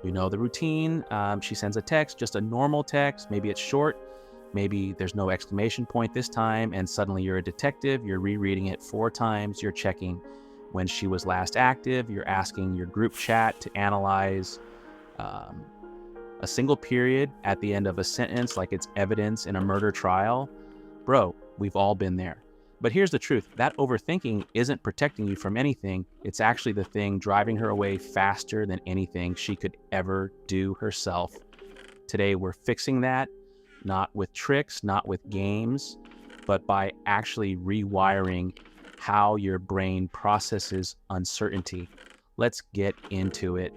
You know the routine. She sends a text, just a normal text. Maybe it's short. Maybe there's no exclamation point this time, and suddenly you're a detective. You're rereading it 4 times. You're checking when she was last active. You're asking your group chat to analyze um, a single period at the end of a sentence like it's evidence in a murder trial. Bro, we've all been there. But here's the truth. That overthinking isn't protecting you from anything. It's actually the thing driving her away faster than anything she could ever do herself. Today, we're fixing that, not with tricks, not with games, but by actually rewiring how your brain processes uncertainty. Let's get into it.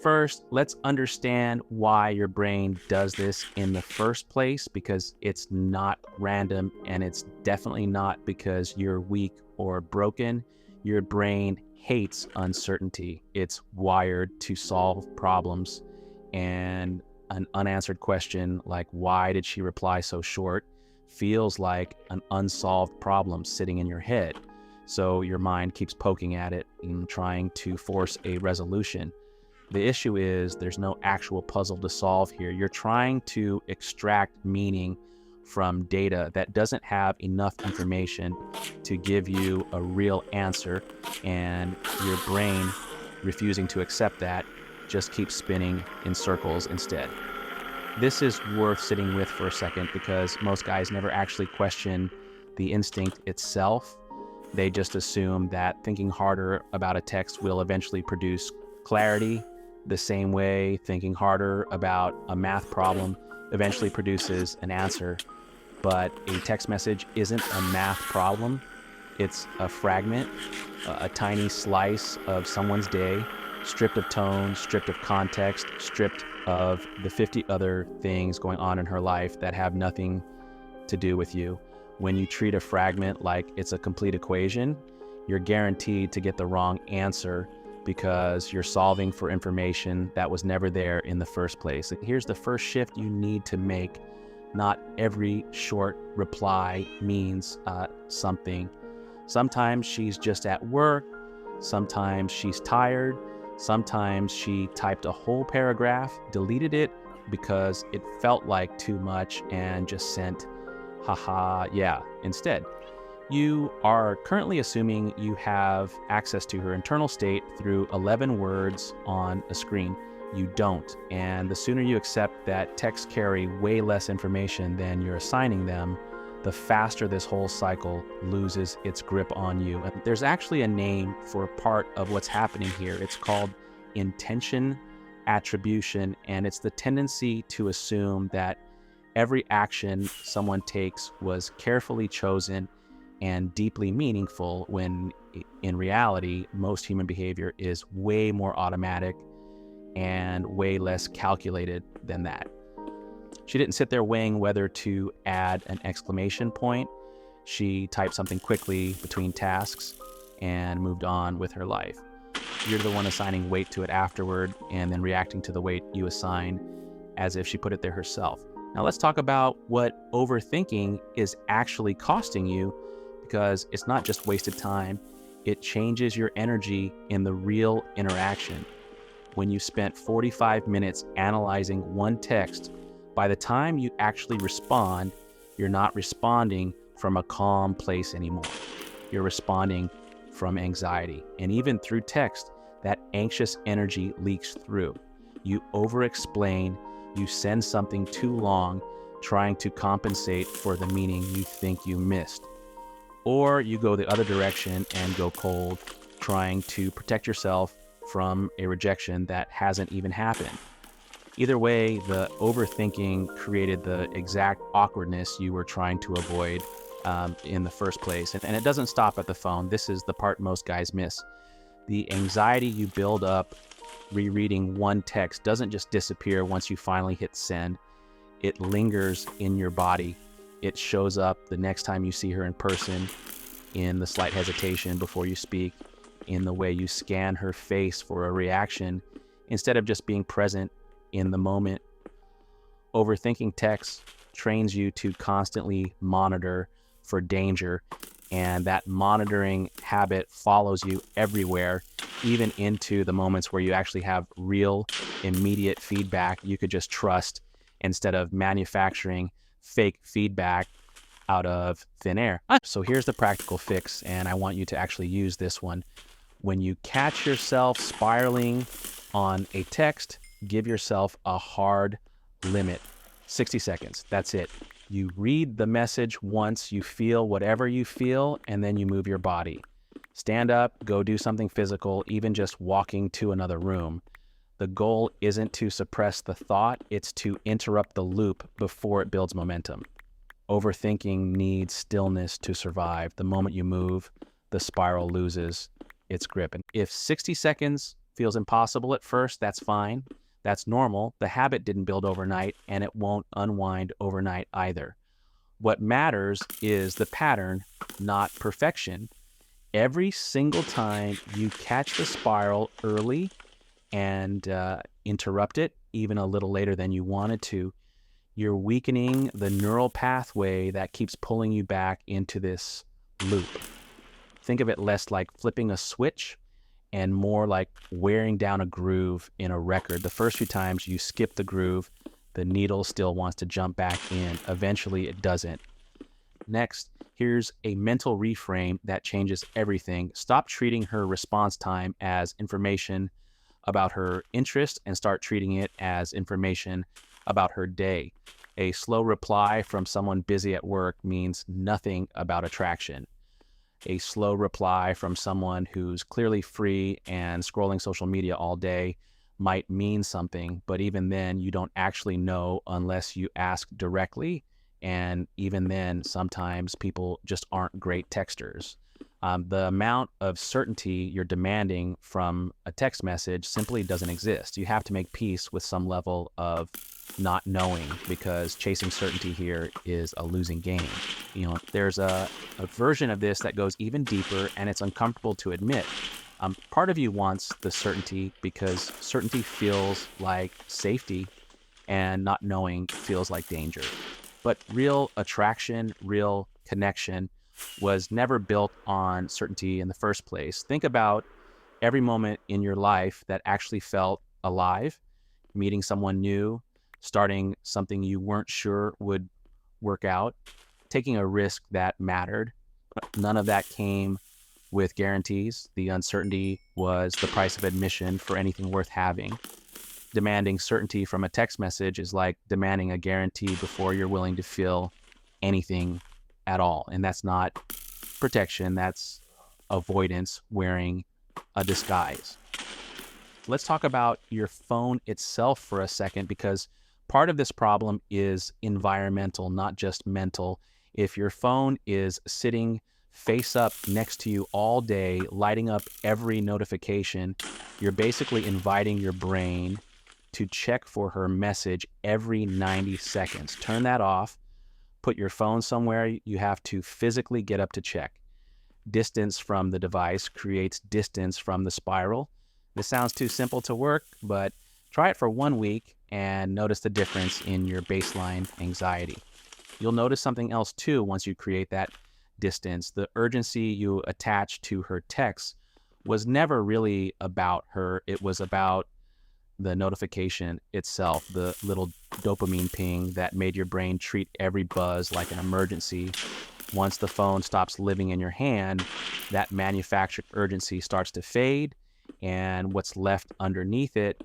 First, let's understand why your brain does this in the first place, because it's not random, and it's definitely not because you're weak or broken. Your brain hates uncertainty. It's wired to solve problems, and an unanswered question like, why did she reply so short, feels like an unsolved problem sitting in your head. So your mind keeps poking at it and trying to force a resolution. The issue is there's no actual puzzle to solve here. You're trying to extract meaning from data that doesn't have enough information to give you a real answer, and your brain, refusing to accept that, just keeps spinning in circles instead. This is worth sitting with for a second, because most guys never actually question the instinct itself. They just assume that thinking harder about a text will eventually produce clarity, the same way thinking harder about a math problem eventually produces an answer. But a text message isn't a math problem. It's a fragment, a tiny slice of someone's day, stripped of tone, stripped of context, stripped of the 50 other things going on in her life that have nothing to do with you. When you treat a fragment like it's a complete equation, you're guaranteed to get the wrong answer, because you're solving for information that was never there in the first place. Here's the first shift you need to make. Not every short reply means something. Sometimes she's just at work. Sometimes she's tired. Sometimes she typed a whole paragraph, deleted it because it felt like too much, and just sent, haha, yeah, instead. You are currently assuming you have access to her internal state through 11 words on a screen. You don't. And the sooner you accept that texts carry way less information than you're assigning them, the faster this whole cycle loses its grip on you. And there's actually a name for part of what's happening here. It's called intention attribution, and it's the tendency to assume that every action someone takes was carefully chosen and deeply meaningful, when in reality, most human behavior is way more automatic and way less calculated than that. She didn't sit there weighing whether to add an exclamation point. She typed something quickly between tasks and moved on with her life. You're the one assigning weight to it afterward, and then reacting to the weight you assign as if she put it there herself. Now let's talk about what overthinking is actually costing you, because it's not just wasted time. It changes your energy in the real interaction. When you spent 45 minutes analyzing one text, by the time you actually respond, you're not responding from a calm place anymore. You're responding from anxiety. And even through text, that anxious energy leaks through. You over-explain, you send something too long, trying to compensate for the meaning you think you missed. Or you go the other direction and go cold, trying to protect yourself from a rejection that hasn't even happened. Either way, the overthinking created the exact awkwardness you were trying to avoid in the first place. And it doesn't stop at the phone. This is the part most guys miss. The anxiety you build up rereading one text doesn't just disappear once you finally hit send. It lingers in your body. It shows up the next time you see her in person, in the slight hesitation before you speak, in the way you scan her face for a reaction, instead of just being present in the moment. Overthinking text trains you to constantly monitor for danger, and that monitoring habit follows you everywhere, even into the moments where you actually have real, immediate feedback you could just trust instead of manufacturing fake feedback out of thin air. So here's the practical fix, and I want you to actually use this one. When you catch yourself spiraling on a text, give yourself a hard limit. 60 seconds, that's it. You read the message once, you feel whatever you feel, and then you move your body. Stand up, go do something physical, even just walking to another room. The goal isn't to suppress the thought, it's to interrupt the loop before it builds momentum. Overthinking needs stillness to survive. The moment you move, the spiral loses its grip. And if 60 seconds feels impossible at first, that's fine. That's normal. The habit didn't build overnight, and it won't unwind overnight either. What matters is the pattern, not perfection. Every single time you catch the spiral early and interrupt it, even a little later than you wanted to, you're weakening the neural pathway that keeps pulling you back into this loop. Think of it less like flipping a switch and more like wearing down a groove in a record. The first few times you skip the groove, the needle still wants to jump back in. Eventually it doesn't. Next, here's a mental reframe that changes everything. Stop treating her response time as information about her interest and start treating it as information about her day. A slow reply from someone busy at work means nothing about attraction. A slow reply from someone who's clearly free and scrolling social media all day might mean something, but even then you don't actually know unless you ask directly. And even then, sometimes people just aren't great texters. The amount of certainty you're demanding from a text message simply doesn't exist. You have to make peace with some level of not knowing, because chasing certainty here is a losing game. There's a version of this that goes even deeper, and it's uncomfortable to admit. Part of you wants the certainty because certainty feels like safety and not knowing feels like danger. But real attraction, real connection was never built on certainty in the first place. Think about every moment in your life that actually felt alive, meeting someone new, starting something you weren't sure would work out, taking a risk that mattered. None of that came with guarantees. The uncertainty was the price of admission for anything worth having. Demanding certainty from a text message is like demanding a guarantee before you're willing to feel anything at all. And that's not protection, that's avoidance wearing a disguise. Let's talk about your phone itself for a second, because part of this problem is environmental, not just mental. If your phone is sitting face up next to you all day, lighting up every notification, you're basically inviting your brain to check for her message every 90 seconds. Turn that off. Put your phone somewhere you have to physically get up to check. Distance from the device creates distance from the spiral. This sounds too simple to work, but try it for 1 week and notice the difference in your baseline anxiety. You'll notice something else too once you create that distance. The urgency you attach to her text was never really about her. It was about the notification itself, the little dopamine ping that made your brain treat every buzz like an emergency. Once the phone stops living in your hand, that manufactured urgency starts to fade, and what's left underneath it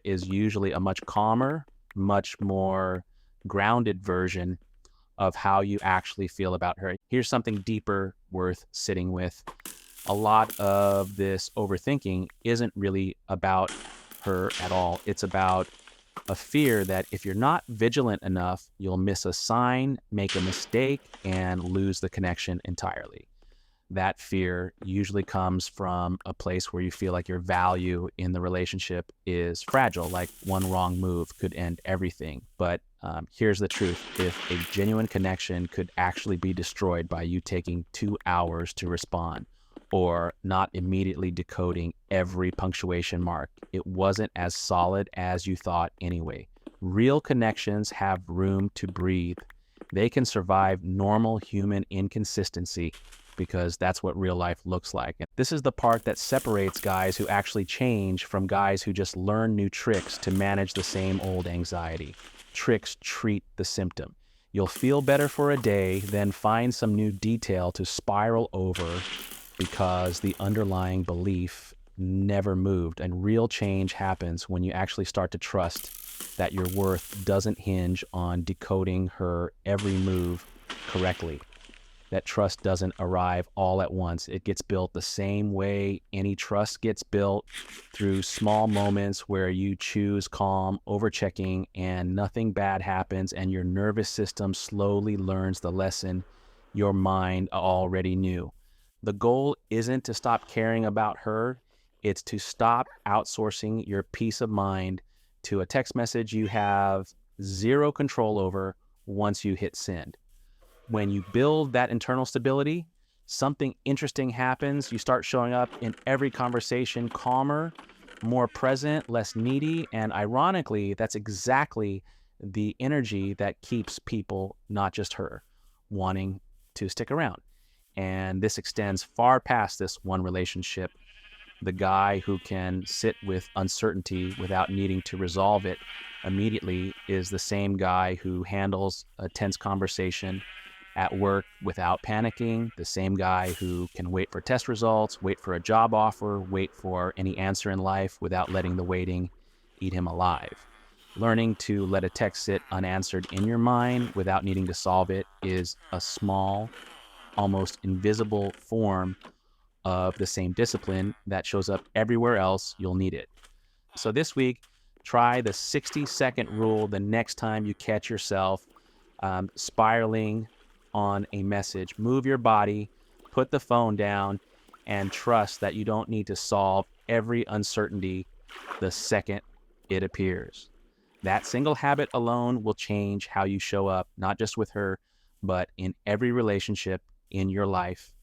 is usually a much calmer, much more grounded version of how you actually feel about her. Here's something deeper worth sitting with. A lot of this overthinking isn't really about her at all. It's about a fear that if you're not vigilant enough, you'll miss a sign, make a mistake, and lose the connection entirely. That fear usually comes from a place where you feel like your value in the relationship is fragile, like one wrong move could end everything. But here's the truth. If a genuine connection could actually be destroyed by you taking 2 hours to respond, or not immediately decoding every punctuation mark, it wasn't as solid as you thought anyway. Real connections have room to breathe. They can survive normal human inconsistency. because that's what real life looks like. And this is the part that separates guys who actually change from guys who just learn new tricks to manage the same old anxiety. Tricks treat the symptom. You'll feel better for a day, then find some new detail to spiral over because the underlying belief never moved. And real change happens when you actually start to trust that your worth doesn't hinge on decoding her every move correctly. That trust doesn't arrive all at once. It gets built the same way any trust gets built, through small moments where you choose calm over checking and nothing bad happens and your nervous system slowly learns the lesson your mind already knew. The goal isn't to stop caring about her. It's to stop outsourcing your peace of mind to a text message you have zero control over once you hit send. When you build that internal stability, something interesting happens. You start showing up in every conversation calmer, more present, less needy. And ironically, that's exactly the energy that keeps people, not just her, wanting to stick around. And this extends far past this one relationship. The guy who can sit with uncertainty without needing to resolve it immediately is the same guy who handles a tense conversation at work without panicking, the same guy who can wait for test results, wait for a job offer, wait for any answer in life without letting the waiting eat him alive. Learning to let a text sit unanswered in your mind without needing to solve it is a small, almost invisible form of the same discipline that shows up everywhere else you'll need it. So this week, try the 60-second rule the next time you catch yourself spiraling on a message. Move your body, put the phone down, and trust that you don't need to solve every uncertainty the second it appears. That single habit alone will change how you show up, not just with her, but in every relationship in your life